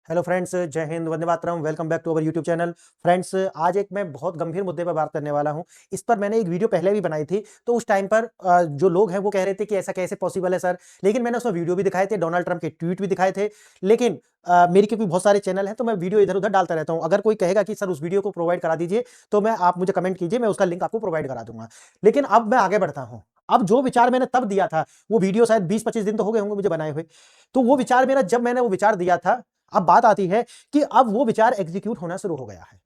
Hello friends, जय हिंद, वंदे मातरम। Welcome back to our YouTube channel. Friends, आज एक मैं बहुत गंभीर मुद्दे पर बात करने वाला हूं। इस पर मैंने एक वीडियो पहले भी बनाई थी, तो उस टाइम पर जो लोग हैं वो कह रहे थे कि ऐसा कैसे पॉसिबल है सर। लेकिन मैंने उसमें वीडियो भी दिखाए थे, डोनाल्ड ट्रंप के ट्वीट भी दिखाए थे। लेकिन मेरी क्योंकि बहुत सारे चैनल हैं तो मैं वीडियो इधर उधर डालता रहता हूं। अगर कोई कहेगा कि सर उस वीडियो को प्रोवाइड करा दीजिए तो आप मुझे कमेंट कीजिए, मैं उसका लिंक आपको प्रोवाइड करा दूंगा। लेकिन अब मैं आगे बढ़ता हूं। अब जो विचार मैंने तब दिया था, वो वीडियो शायद 20-25 दिन तो हो गए होंगे मुझे बनाए हुए। तो वो विचार मेरा, जब मैंने वो विचार दिया था, अब बात आती है कि अब वो विचार एग्जीक्यूट होना शुरू हो गया है।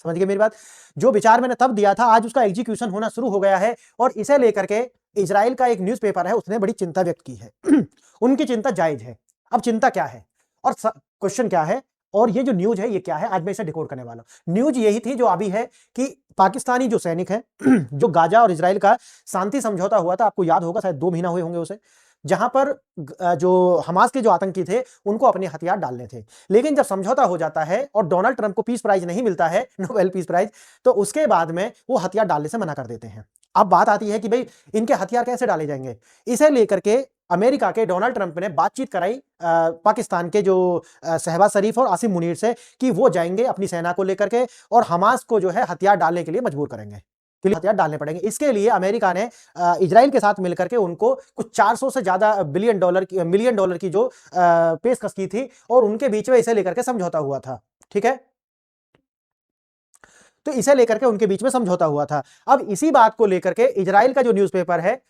समझ गए मेरी बात? जो विचार मैंने तब दिया था, आज उसका एग्जीक्यूशन होना शुरू हो गया है। और इसे लेकर के इजराइल का एक न्यूज़पेपर है, उसने बड़ी चिंता व्यक्त की है। उनकी चिंता जायज है। अब चिंता क्या है और क्वेश्चन क्या है और ये जो न्यूज है ये क्या है, आज मैं इसे डिकोड करने वाला हूं। न्यूज यही थी जो अभी है कि पाकिस्तानी जो सैनिक है, जो गाजा और इजराइल का शांति समझौता हुआ था, आपको याद होगा, शायद 2 महीना हुए होंगे उसे, जहां पर जो हमास के जो आतंकी थे उनको अपने हथियार डालने थे। लेकिन जब समझौता हो जाता है और डोनाल्ड ट्रंप को पीस प्राइज नहीं मिलता है, नोबेल पीस प्राइज, तो उसके बाद में वो हथियार डालने से मना कर देते हैं। अब बात आती है कि भाई इनके हथियार कैसे डाले जाएंगे। इसे लेकर के अमेरिका के डोनाल्ड ट्रंप ने बातचीत कराई पाकिस्तान के जो शहबाज शरीफ और आसिम मुनीर से, कि वो जाएंगे अपनी सेना को लेकर के और हमास को जो है हथियार डालने के लिए मजबूर करेंगे, हथियार डालने पड़ेंगे। इसके लिए अमेरिका ने इजराइल के साथ मिलकर के उनको कुछ 400 से ज्यादा मिलियन डॉलर की जो पेशकश की थी और उनके बीच में इसे लेकर के समझौता हुआ था। ठीक है, तो इसे लेकर के उनके बीच में समझौता हुआ था। अब इसी बात को लेकर के इजराइल का जो न्यूज़पेपर है,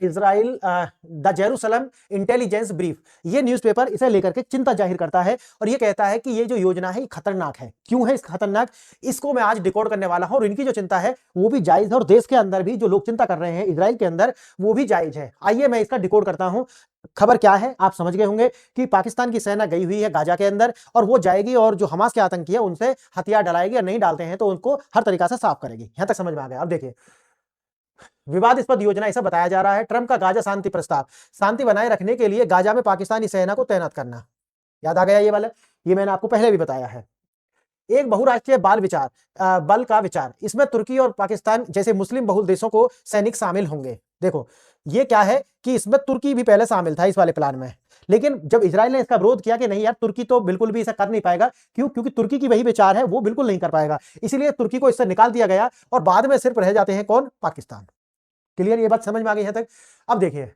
Israel the Jerusalem intelligence brief, ये न्यूज़पेपर इसे लेकर के चिंता जाहिर करता है और ये कहता है कि ये जो योजना है ये खतरनाक है। क्यों है इस खतरनाक, इसको मैं आज डिकोड करने वाला हूं। और इनकी जो चिंता है वो भी जायज है और देश के अंदर भी जो लोग चिंता कर रहे हैं इजराइल के अंदर, वो भी जायज है। आइए मैं इसका डिकोड करता हूं। खबर क्या है आप समझ गए होंगे कि पाकिस्तान की सेना गई हुई है गाजा के अंदर और वो जाएगी और जो हमास के आतंकी है उनसे हथियार डलाएगी, और नहीं डालते हैं तो उनको हर तरीका से साफ करेगी। यहां तक समझ में आ गया। अब देखिए, विवादास्पद योजना ऐसा बताया जा रहा है। ट्रंप का गाजा शांति प्रस्ताव, शांति बनाए रखने के लिए गाजा में पाकिस्तानी सेना को तैनात करना। याद आ गया ये वाला, ये मैंने आपको पहले भी बताया है। एक बहुराष्ट्रीय बल का विचार, इसमें तुर्की और पाकिस्तान जैसे मुस्लिम बहुल देशों को सैनिक शामिल होंगे। देखो ये क्या है कि इसमें तुर्की भी पहले शामिल था इस वाले प्लान में, लेकिन जब इजराइल ने इसका विरोध किया कि नहीं यार, तुर्की तो बिल्कुल भी ऐसा कर नहीं पाएगा। क्यों? क्योंकि तुर्की की वही विचार है, वो बिल्कुल नहीं कर पाएगा, इसीलिए तुर्की को इससे निकाल दिया गया और बाद में सिर्फ रह जाते हैं कौन? पाकिस्तान। क्लियर, ये बात समझ में आ गई है तक? अब देखिए,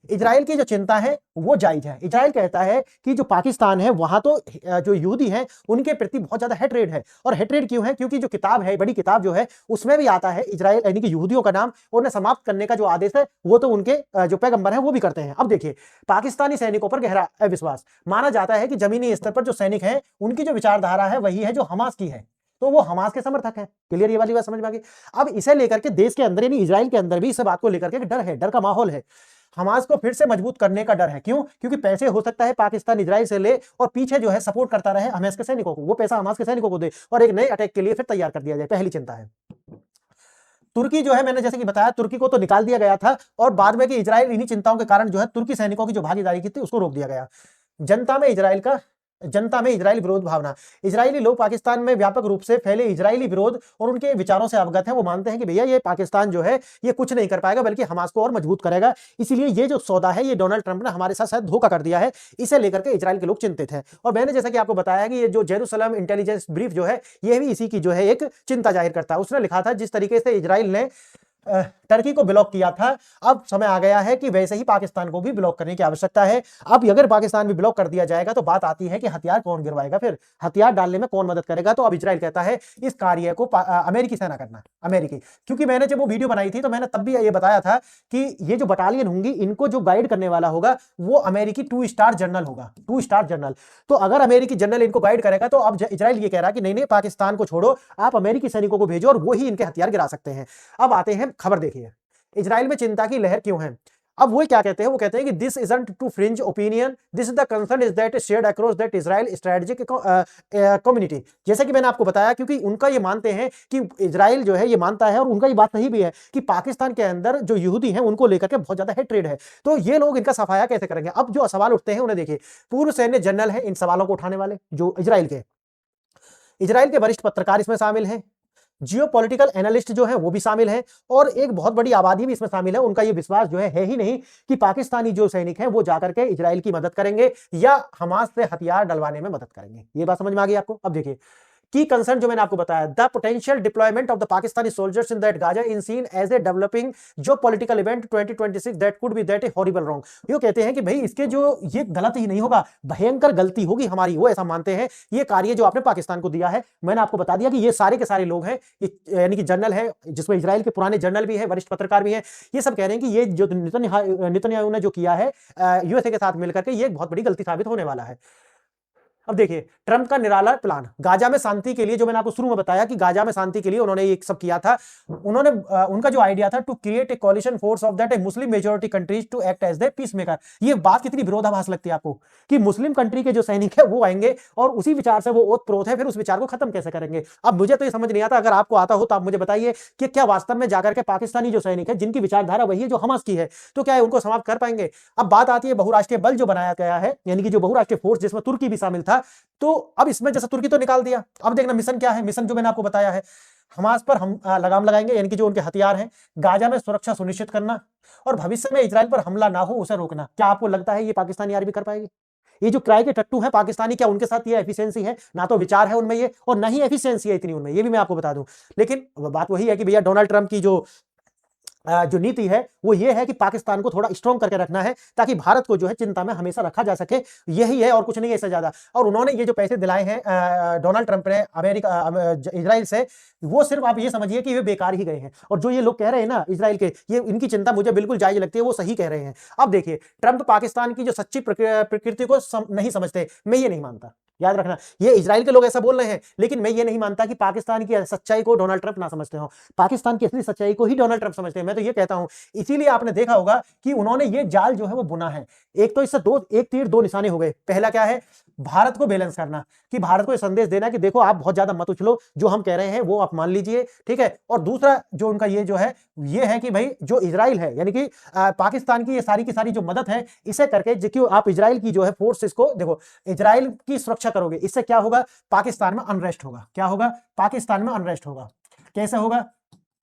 इजराइल की जो चिंता है वो जायज है। इजराइल कहता है कि जो पाकिस्तान है वहां तो जो यहूदी हैं उनके प्रति बहुत ज्यादा हेट्रेड है। और हेट्रेड क्यों है? क्योंकि जो किताब है, बड़ी किताब जो है, उसमें भी आता है इजराइल यानी कि यहूदियों का नाम, और उन्हें समाप्त करने का जो आदेश है वो तो उनके जो पैगंबर है वो भी करते हैं। अब देखिए, पाकिस्तानी सैनिकों पर गहरा अविश्वास, माना जाता है कि जमीनी स्तर पर जो सैनिक है उनकी जो विचारधारा है वही है जो हमास की है, तो वो हमास के समर्थक हैं। क्लियर, ये वाली बात समझ में आ गई? अब इसे लेकर के देश के अंदर यानी इजराइल के अंदर भी इस बात को लेकर के डर है, डर का माहौल है। हमास को फिर से मजबूत करने का डर है। क्यों? क्योंकि पैसे हो सकता है पाकिस्तान इजराइल से ले और पीछे जो है सपोर्ट करता रहे हमास के सैनिकों को, वो पैसा हमास के सैनिकों को दे और एक नए अटैक के लिए फिर तैयार कर दिया जाए। पहली चिंता है। तुर्की जो है, मैंने जैसे कि बताया, तुर्की को तो निकाल दिया गया था और बाद में कि इजराइल इन्हीं चिंताओं के कारण जो है तुर्की सैनिकों की जो भागीदारी की थी उसको रोक दिया गया। जनता में इजराइल विरोध भावना, इजरायली लोग पाकिस्तान में व्यापक रूप से फैले इजरायली विरोध और उनके विचारों से अवगत हैं। वो मानते हैं कि भैया ये पाकिस्तान जो है ये कुछ नहीं कर पाएगा बल्कि हमास को और मजबूत करेगा, इसीलिए ये जो सौदा है ये डोनाल्ड ट्रंप ने हमारे साथ शायद धोखा कर दिया है। इसे लेकर के इजराइल के लोग चिंतित हैं। और मैंने जैसा कि आपको बताया कि ये जो जेरूसलम इंटेलिजेंस ब्रीफ जो है ये भी इसी की जो है एक चिंता जाहिर करता है। उसने लिखा था जिस तरीके से इजराइल ने टर्की को ब्लॉक किया था, अब समय आ गया है कि वैसे ही पाकिस्तान को भी ब्लॉक करने की आवश्यकता है। अब अगर पाकिस्तान भी ब्लॉक कर दिया जाएगा तो बात आती है कि हथियार कौन गिरवाएगा, फिर हथियार डालने में कौन मदद करेगा। तो अब इजराइल कहता है इस कार्य को अमेरिकी सेना करना, अमेरिकी। क्योंकि मैंने जब वो वीडियो बनाई थी तो मैंने तब भी ये बताया था कि ये जो बटालियन होंगी इनको जो गाइड करने वाला होगा वो अमेरिकी 2 स्टार जनरल होगा, 2 स्टार जनरल। तो अगर अमेरिकी जनरल इनको गाइड करेगा तो अब इजराइल ये कह रहा है कि नहीं नहीं, पाकिस्तान को छोड़ो, आप अमेरिकी सैनिकों को भेजो और वो ही इनके हथियार गिरा सकते हैं। अब आते हैं, खबर देखिए, इजराइल में चिंता की लहर क्यों है। अब वो क्या कहते हैं? वो कहते हैं कि this isn't to fringe opinion, this is the concern is that shared across that Israel strategic community. जैसे कि मैंने आपको बताया, क्योंकि उनका ये मानते हैं कि इजराइल जो है ये मानता है और उनका ये बात सही भी है कि पाकिस्तान के अंदर जो यहूदी हैं उनको लेकर के बहुत ज्यादा हेट्रेड है। तो ये लोग इनका सफाया कैसे करेंगे? अब जो सवाल उठते हैं उन्हें देखिए, पूर्व सैन्य जनरल है इन सवालों को उठाने वाले, जो इजराइल के वरिष्ठ पत्रकार इसमें शामिल हैं, जियोपॉलिटिकल एनालिस्ट जो है वो भी शामिल है, और एक बहुत बड़ी आबादी भी इसमें शामिल है। उनका ये विश्वास जो है ही नहीं कि पाकिस्तानी जो सैनिक हैं वो जाकर के इजराइल की मदद करेंगे या हमास से हथियार डलवाने में मदद करेंगे। ये बात समझ में आ गई आपको? अब देखिए की कंसर्न जो मैंने आपको बताया, the potential deployment of the Pakistani soldiers in that Gaza in seen as a developing geopolitical event 2026 that could be that a horrible wrong. ये कहते हैं कि भाई इसके जो ये गलत ही नहीं होगा, भयंकर गलती होगी हमारी, वो ऐसा मानते हैं। ये कार्य जो आपने पाकिस्तान को दिया है, मैंने आपको बता दिया कि ये सारे के सारे लोग हैं, यानी कि जनरल है जिसमें इजराइल के पुराने जनरल भी है, वरिष्ठ पत्रकार भी हैं, ये सब कह रहे हैं कि ये जो नेतन्याहू ने जो किया है यूएसए के साथ मिलकर के, ये बहुत बड़ी गलती साबित होने वाला है। अब देखिए ट्रंप का निराला प्लान गाजा में शांति के लिए, जो मैंने आपको शुरू में बताया कि गाजा में शांति के लिए उन्होंने ये सब किया था। उन्होंने उनका जो आइडिया था to create a coalition force of that a Muslim majority countries to act as the peacemaker. ये बात कितनी विरोधाभास लगती है आपको कि मुस्लिम कंट्री के जो सैनिक है वो आएंगे और उसी विचार से वो ओतप्रोत है, फिर उस विचार को खत्म कैसे करेंगे? अब मुझे तो ये समझ नहीं आता, अगर आपको आता हो तो आप मुझे बताइए कि क्या वास्तव में जाकर के पाकिस्तानी जो सैनिक है जिनकी विचारधारा वही है जो हमास की है, तो क्या उनको समाप्त कर पाएंगे? अब बात आती है बहुराष्ट्रीय बल जो बनाया गया है, यानी कि जो बहुराष्ट्रीय फोर्स जिसमें तुर्की भी शामिल था, तो अब इसमें जैसे तुर्की तो निकाल दिया, अब देखना मिशन क्या है। मिशन जो मैंने आपको बताया है, हमास पर हम लगाम लगाएंगे, यानी कि जो उनके हथियार हैं, गाजा में सुरक्षा सुनिश्चित करना और भविष्य में इजराइल पर हमला ना हो उसे रोकना। क्या आपको लगता है ये पाकिस्तानी आर्मी कर पाएगी? ये जो किराए के टट्टू हैं पाकिस्तानी, क्या उनके साथ ये एफिशिएंसी है? ना तो विचार है उनमें ये, और ना ही एफिशिएंसी है इतनी उनमें, ये भी मैं आपको बता दूं। लेकिन बात वही है कि भैया डोनाल्ड ट्रंप की जो नीति है वो ये है कि पाकिस्तान को थोड़ा स्ट्रॉन्ग करके रखना है ताकि भारत को जो है चिंता में हमेशा रखा जा सके, यही है और कुछ नहीं है इससे ज्यादा। और उन्होंने ये जो पैसे दिलाए हैं डोनाल्ड ट्रंप ने इजराइल से, वो सिर्फ आप ये समझिए कि वे बेकार ही गए हैं। और जो ये लोग कह रहे हैं ना इजराइल के, ये इनकी चिंता मुझे बिल्कुल जायज लगती है, वो सही कह रहे हैं। अब देखिए ट्रंप पाकिस्तान की जो सच्ची प्रकृति को नहीं समझते, मैं ये नहीं मानता, याद रखना। ये इजराइल के लोग ऐसा बोल रहे हैं, लेकिन मैं ये नहीं मानता कि पाकिस्तान की सच्चाई को डोनाल्ड ट्रंप ना समझते हो। पाकिस्तान की असली सच्चाई को ही डोनाल्ड ट्रंप समझते हैं, मैं तो ये कहता हूं। इसीलिए आपने देखा होगा कि उन्होंने ये जाल जो है वो बुना है। एक तो इससे एक तीर दो निशाने हो गए। पहला क्या है? भारत को बैलेंस करना, कि भारत को यह संदेश देना कि देखो आप बहुत ज्यादा मत उछलो, जो हम कह रहे हैं वो आप मान लीजिए, ठीक है। और दूसरा जो उनका ये जो है ये है कि भाई जो इजराइल है, यानी कि पाकिस्तान की ये सारी की सारी जो मदद है, इसे करके जो आप इजराइल की जो है फोर्सेस को देखो, इजराइल की सुरक्षा करोगे, इससे क्या होगा? पाकिस्तान में अनरेस्ट होगा। क्या होगा? पाकिस्तान में अनरेस्ट होगा। कैसे होगा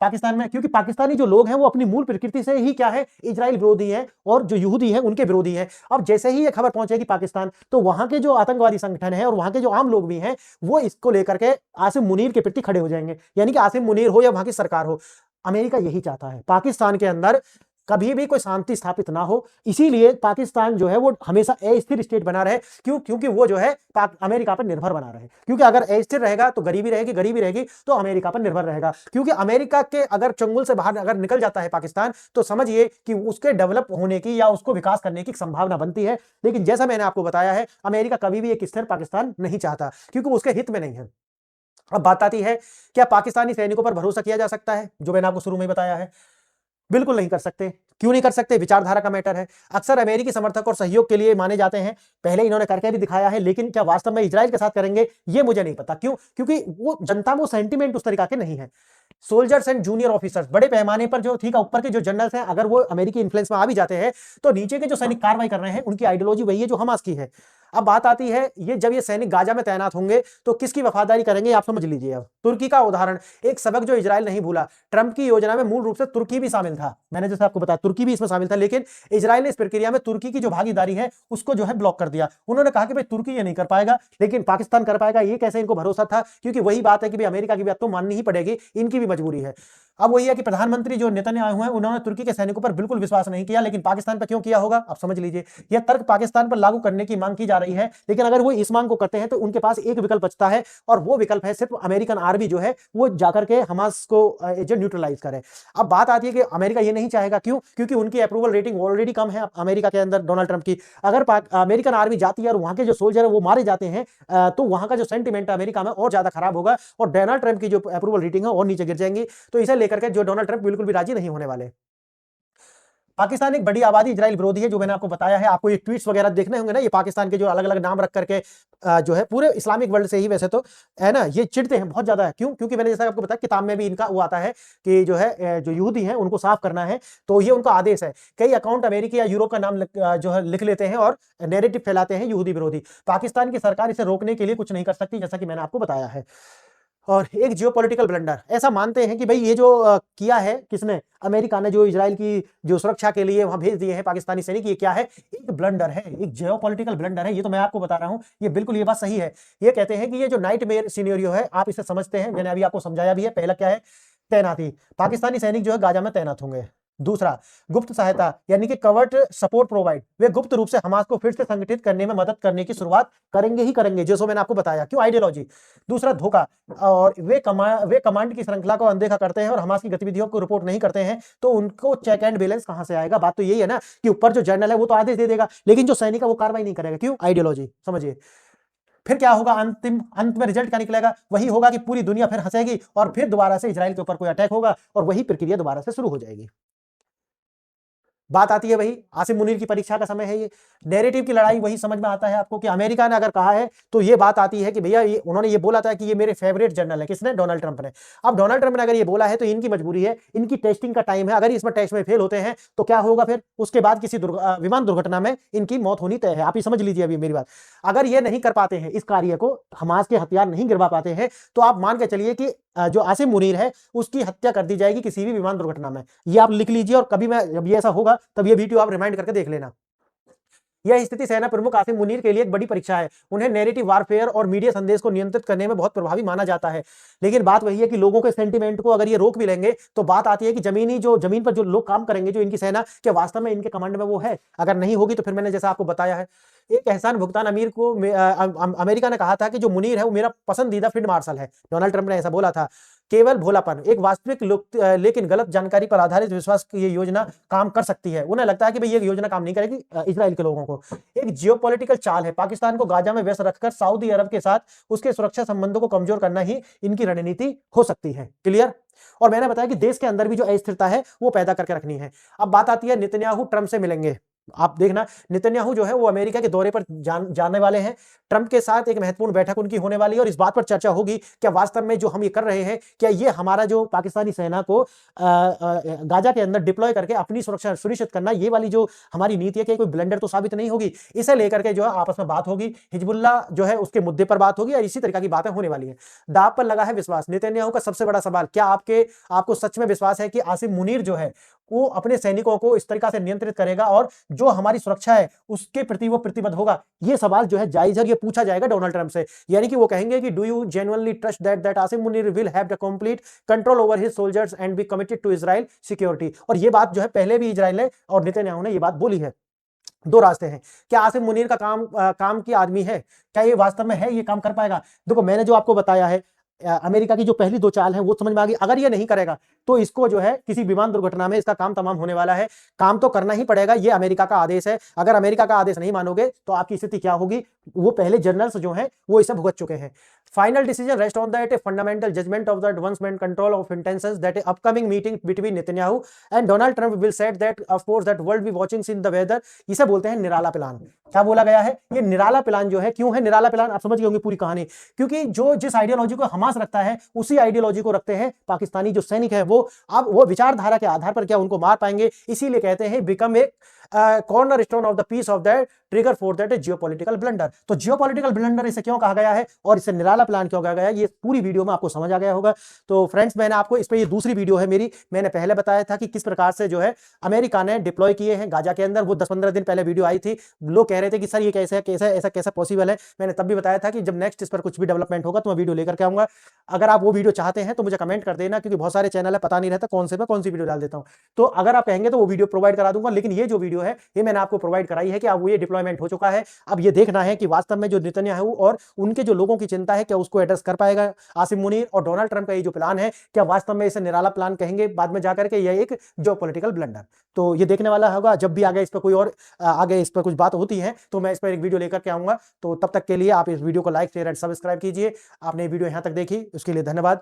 पाकिस्तान में? क्योंकि पाकिस्तानी जो लोग हैं वो अपनी मूल प्रकृति से ही क्या है? इजराइल विरोधी है, और जो यहूदी हैं उनके विरोधी हैं। अब जैसे ही ये खबर पहुंचेगी पाकिस्तान, तो वहां के जो आतंकवादी संगठन है और वहां के जो आम लोग भी हैं, वो इसको लेकर के आसिम मुनीर के प्रति खड़े हो जाएंगे। यानी कि आसिम मुनीर हो या वहां की सरकार हो, अमेरिका यही चाहता है पाकिस्तान के अंदर कभी भी कोई शांति स्थापित ना हो। इसीलिए पाकिस्तान जो है वो हमेशा अस्थिर स्टेट बना रहे। क्यों? क्योंकि वो जो है अमेरिका पर निर्भर बना रहे। क्योंकि अगर अस्थिर रहेगा तो गरीबी रहेगी, गरीबी रहेगी तो अमेरिका पर निर्भर रहेगा। क्योंकि अमेरिका के अगर चंगुल से बाहर अगर निकल जाता है पाकिस्तान, तो समझिए कि उसके डेवलप होने की या उसको विकास करने की संभावना बनती है। लेकिन जैसा मैंने आपको बताया है, अमेरिका कभी भी एक स्थिर पाकिस्तान नहीं चाहता, क्योंकि उसके हित में नहीं है। अब बात आती है, क्या पाकिस्तानी सैनिकों पर भरोसा किया जा सकता है? जो मैंने आपको शुरू में बताया है, बिल्कुल नहीं कर सकते। क्यों नहीं कर सकते? विचारधारा का मैटर है। अक्सर अमेरिकी समर्थक और सहयोग के लिए माने जाते हैं, पहले इन्होंने करके भी दिखाया है, लेकिन क्या वास्तव में इजराइल के साथ करेंगे ये मुझे नहीं पता। क्यों? क्योंकि वो जनता में सेंटीमेंट उस तरीका के नहीं है। सोल्जर्स एंड जूनियर ऑफिसर्स बड़े पैमाने पर जो ठीक है, ऊपर के जो जनरल्स हैं, अगर वो अमेरिकी इन्फ्लुएंस में आ भी जाते हैं, तो नीचे के जो सैनिक कार्रवाई कर रहे हैं उनकी आइडियोलॉजी वही है जो हमास की है। अब बात आती है, ये जब ये सैनिक गाजा में तैनात होंगे तो किसकी वफादारी करेंगे, आप समझ लीजिए। अब तुर्की का उदाहरण, एक सबक जो इजराइल नहीं भूला, ट्रंप की योजना में मूल रूप से तुर्की भी शामिल था। मैंने जैसे आपको बताया तुर्की भी इसमें शामिल था, लेकिन इजराइल ने इस प्रक्रिया में तुर्की की जो भागीदारी है उसको जो है ब्लॉक कर दिया। उन्होंने कहा कि भाई तुर्की ये नहीं कर पाएगा, लेकिन पाकिस्तान कर पाएगा। ये कैसे? इनको भरोसा था, क्योंकि वही बात है कि भाई अमेरिका की बात तो माननी ही पड़ेगी, इनकी भी मजबूरी है। अब वही है कि प्रधानमंत्री जो नेतन्याहू हैं, उन्होंने तुर्की के सैनिकों पर बिल्कुल विश्वास नहीं किया, लेकिन पाकिस्तान पर क्यों किया होगा आप समझ लीजिए। यह तर्क पाकिस्तान पर लागू करने की मांग की जा रही है, लेकिन अगर वो इस मांग को करते हैं तो उनके पास एक विकल्प बचता है, और वो विकल्प है सिर्फ अमेरिकन आर्मी जो है वो जाकर के हमास को जो न्यूट्रलाइज करे। अब बात आती है कि अमेरिका ये नहीं चाहेगा। क्यों? क्योंकि उनकी अप्रूवल रेटिंग ऑलरेडी कम है अमेरिका के अंदर डोनाल्ड ट्रंप की। अगर अमेरिकन आर्मी जाती है और वहां के जो सोल्जर है वो मारे जाते हैं, तो वहां का जो सेंटीमेंट है अमेरिका में और ज्यादा खराब होगा, और डोनाल्ड ट्रंप की जो अप्रूवल रेटिंग है और नीचे गिर जाएंगी। तो इसे लेकर के जो डोनाल्ड ट्रंप बिल्कुल भी राजी नहीं होने वाले। पाकिस्तान एक बड़ी आबादी इजराइल विरोधी है, जो मैंने आपको बताया है। आपको ये ट्वीट्स वगैरह देखने होंगे ना, ये पाकिस्तान के जो अलग अलग नाम रख करके जो है पूरे इस्लामिक वर्ल्ड से ही वैसे तो है ना, ये चिढ़ते हैं बहुत ज्यादा है। क्यों? क्योंकि मैंने जैसा आपको बताया किताब में भी इनका वो आता है कि जो है जो यहूदी हैं उनको साफ करना है, तो ये उनका आदेश है। कई अकाउंट अमेरिकी या यूरोप का नाम जो है लिख लेते हैं और नैरेटिव फैलाते हैं यहूदी विरोधी। पाकिस्तान की सरकार इसे रोकने के लिए कुछ नहीं कर सकती, जैसा कि मैंने आपको बताया है। और एक जियोपॉलिटिकल ब्लंडर, ऐसा मानते हैं कि भाई ये जो किया है किसने, अमेरिका ने, जो इजराइल की जो सुरक्षा के लिए वहां भेज दिए हैं पाकिस्तानी सैनिक, ये क्या है, एक ब्लंडर है, एक जियोपॉलिटिकल ब्लंडर है। ये तो मैं आपको बता रहा हूं, ये बिल्कुल ये बात सही है। ये कहते हैं कि ये जो नाइटमेयर सिनेरियो है, आप इसे समझते हैं, मैंने अभी आपको समझाया भी है। पहला क्या है, तैनाती, पाकिस्तानी सैनिक जो है गाजा में तैनात होंगे। दूसरा, गुप्त सहायता, यानी कि कवर्ट सपोर्ट प्रोवाइड, वे गुप्त रूप से हमास को फिर से संगठित करने में मदद करने की शुरुआत करेंगे ही करेंगे, जैसे मैंने आपको बताया। क्यों, आइडियोलॉजी। दूसरा, धोखा, और वे कमांड की श्रृंखला को अनदेखा करते हैं और हमास की गतिविधियों को रिपोर्ट नहीं करते हैं, तो उनको चेक एंड बैलेंस कहां से आएगा। बात तो यही है ना कि ऊपर जो जनरल है वो तो आदेश दे देगा, लेकिन जो सैनिक है वो कार्रवाई नहीं करेगा। क्यों, आइडियोलॉजी। समझिए फिर क्या होगा, अंत में रिजल्ट क्या निकलेगा, वही होगा कि पूरी दुनिया फिर हंसेगी और फिर दोबारा से इजराइल के ऊपर कोई अटैक होगा और वही प्रक्रिया दोबारा से शुरू हो जाएगी। बात आती है वही, आसिम मुनीर की परीक्षा का समय है ये। नैरेटिव की लड़ाई वही समझ में आता है आपको कि अमेरिका ने अगर कहा है तो ये बात आती है कि भैया उन्होंने ये बोला था कि ये मेरे फेवरेट जनरल है, किसने, डोनाल्ड ट्रंप ने। अब डोनाल्ड ट्रंप ने अगर ये बोला है तो इनकी मजबूरी है, इनकी टेस्टिंग का टाइम है। अगर इसमें टेस्ट में फेल होते हैं तो क्या होगा, फिर उसके बाद किसी विमान दुर्घटना में इनकी मौत होनी तय है। आप ये समझ लीजिए अभी मेरी बात। अगर ये नहीं कर पाते हैं इस कार्य को, हमास के हथियार नहीं गिरवा पाते हैं, तो आप मान के चलिए कि जो आसिम मुनीर है उसकी हत्या कर दी जाएगी किसी भी विमान दुर्घटना में। ये आप लिख लीजिए, और कभी मैं जब ये ऐसा होगा तब ये वीडियो आप रिमाइंड करके देख लेना। यह स्थिति सेना प्रमुख आसिम मुनीर के लिए एक बड़ी परीक्षा है। उन्हें नैरेटिव वारफेयर और मीडिया संदेश को नियंत्रित करने में बहुत प्रभावी माना जाता है। लेकिन बात वही है कि लोगों के सेंटीमेंट को अगर ये रोक भी लेंगे तो बात आती है कि जमीन पर जो लोग काम करेंगे, जो इनकी सेना, क्या वास्तव में इनके कमांड में वो है। अगर नहीं होगी तो फिर मैंने जैसा आपको बताया है, एक एहसान भुगतान अमीर को अमेरिका ने कहा था कि जो मुनीर है वो मेरा पसंदीदा फील्ड मार्शल है। डोनाल्ड ट्रंप ने ऐसा बोला था। केवल भोलापन, एक वास्तविक लेकिन गलत जानकारी पर आधारित विश्वास की ये योजना काम कर सकती है। उन्हें लगता है कि भाई ये योजना काम नहीं करेगी इजराइल के लोगों को। एक जियोपॉलिटिकल चाल है, पाकिस्तान को गाजा में व्यस्त रखकर सऊदी अरब के साथ उसके सुरक्षा संबंधों को कमजोर करना ही इनकी रणनीति हो सकती है। क्लियर। और मैंने बताया कि देश के अंदर भी जो अस्थिरता है वो पैदा करके रखनी है। अब बात आती है, नेतन्याहू ट्रंप से मिलेंगे। आप देखना, नेतन्याहू जो है वो अमेरिका के दौरे पर जाने वाले हैं। ट्रंप के साथ एक महत्वपूर्ण बैठक उनकी होने वाली है और इस बात पर चर्चा होगी क्या वास्तव में जो हम ये कर रहे हैं, क्या ये हमारा जो पाकिस्तानी सेना को गाजा के अंदर डिप्लॉय करके अपनी सुरक्षा सुनिश्चित करना, ये वाली जो हमारी नीति है, कि कोई ब्लंडर तो साबित नहीं होगी। इसे लेकर के जो है आपस में बात होगी, हिजबुल्ला जो है उसके मुद्दे पर बात होगी और इसी तरीके की बातें होने वाली है। दाव पर लगा है विश्वास। नेतन्याहू का सबसे बड़ा सवाल, क्या आपको सच में विश्वास है कि आसिम मुनीर जो है वो अपने सैनिकों को इस तरीके से नियंत्रित करेगा और जो हमारी सुरक्षा है उसके प्रति वो प्रतिबद्ध होगा। ये सवाल जो है जायज है, ये पूछा जाएगा डोनाल्ड ट्रंप से। यानी कि वो कहेंगे कि do you genuinely trust that Asim Munir will have the complete control over his soldiers and be committed to Israel security. और ये बात जो है पहले भी इजराइल ने और नेतन्याहू ने ये बात बोली है। दो रास्ते हैं, क्या आसिम मुनीर का काम की आदमी है, क्या ये वास्तव में है, ये काम कर पाएगा। देखो मैंने जो आपको बताया है, अमेरिका की जो पहली दो चाल है वो समझ में आ गई। अगर ये नहीं करेगा तो इसको जो है किसी विमान दुर्घटना में इसका काम तमाम होने वाला है। काम तो करना ही पड़ेगा, ये अमेरिका का आदेश है। अगर अमेरिका का आदेश नहीं मानोगे तो आपकी स्थिति क्या होगी, वो पहले जनरल्स जो हैं वो इसे भुगत चुके हैं। Final decision rest on that fundamental judgement of the advancement control of intentions that upcoming meeting between Netanyahu and Donald Trump will set that of course that world be watching in the weather. इसे बोलते हैं निराला plan. क्या बोला गया है, ये निराला plan जो है, क्यों है निराला प्लान, आप समझ गए होंगे पूरी कहानी। क्योंकि जो जिस आइडियोलॉजी को हमास रखता है उसी आइडियोलॉजी को रखते हैं पाकिस्तानी जो सैनिक है वो। अब वो विचारधारा के आधार पर क्या उनको मार पाएंगे, इसीलिए कहते हैं become a cornerstone of the peace of that trigger for that geopolitical blunder. तो जियोपॉलिटिकल ब्लंडर इसे क्यों कहा गया है और इसे निराला प्लान क्यों कहा गया है, ये पूरी वीडियो में आपको समझ आ गया होगा। तो फ्रेंड्स, मैंने आपको इस पे, ये दूसरी वीडियो है मेरी, मैंने पहले बताया था कि किस प्रकार से जो है अमेरिका ने डिप्लॉय किए हैं गाजा के अंदर। वो 10-15 दिन पहले वीडियो आई थी। लोग कह रहे थे कि सर ये कैसा पॉसिबल है। मैंने तब भी बताया था कि जब नेक्स्ट इस पर कुछ भी डेवलपमेंट होगा तो मैं वीडियो लेकर के आऊंगा। अगर आप वो वीडियो चाहते हैं तो मुझे कमेंट कर देना, क्योंकि बहुत सारे चैनल है, पता नहीं रहता कौन से में कौन सी वीडियो डाल देता हूं। तो अगर आप कहेंगे तो वो वीडियो प्रोवाइड करा दूंगा। लेकिन ये जो वीडियो है ये मैंने आपको प्रोवाइड कराई है कि अब वो ये डिप्लॉयमेंट हो चुका है। अब ये देखना है कि वास्तव में जो नेतन्याहू और उनके जो लोगों की चिंता है क्या उसको एड्रेस कर पाएगा आसिम मुनीर, और डोनाल्ड ट्रंप का ये जो प्लान है क्या वास्तव में इसे निराला प्लान कहेंगे बाद में जाकर के, यह एक जियोपॉलिटिकल ब्लंडर। तो ये देखने वाला होगा। जब भी आगे इस पर कोई और आगे इस पर कुछ बात होती है तो मैं इस पर एक वीडियो लेकर के आऊंगा। तो तब तक के लिए आप इस वीडियो को लाइक शेयर एंड सब्सक्राइब कीजिए। आपने वीडियो यहां तक देखी उसके लिए धन्यवाद।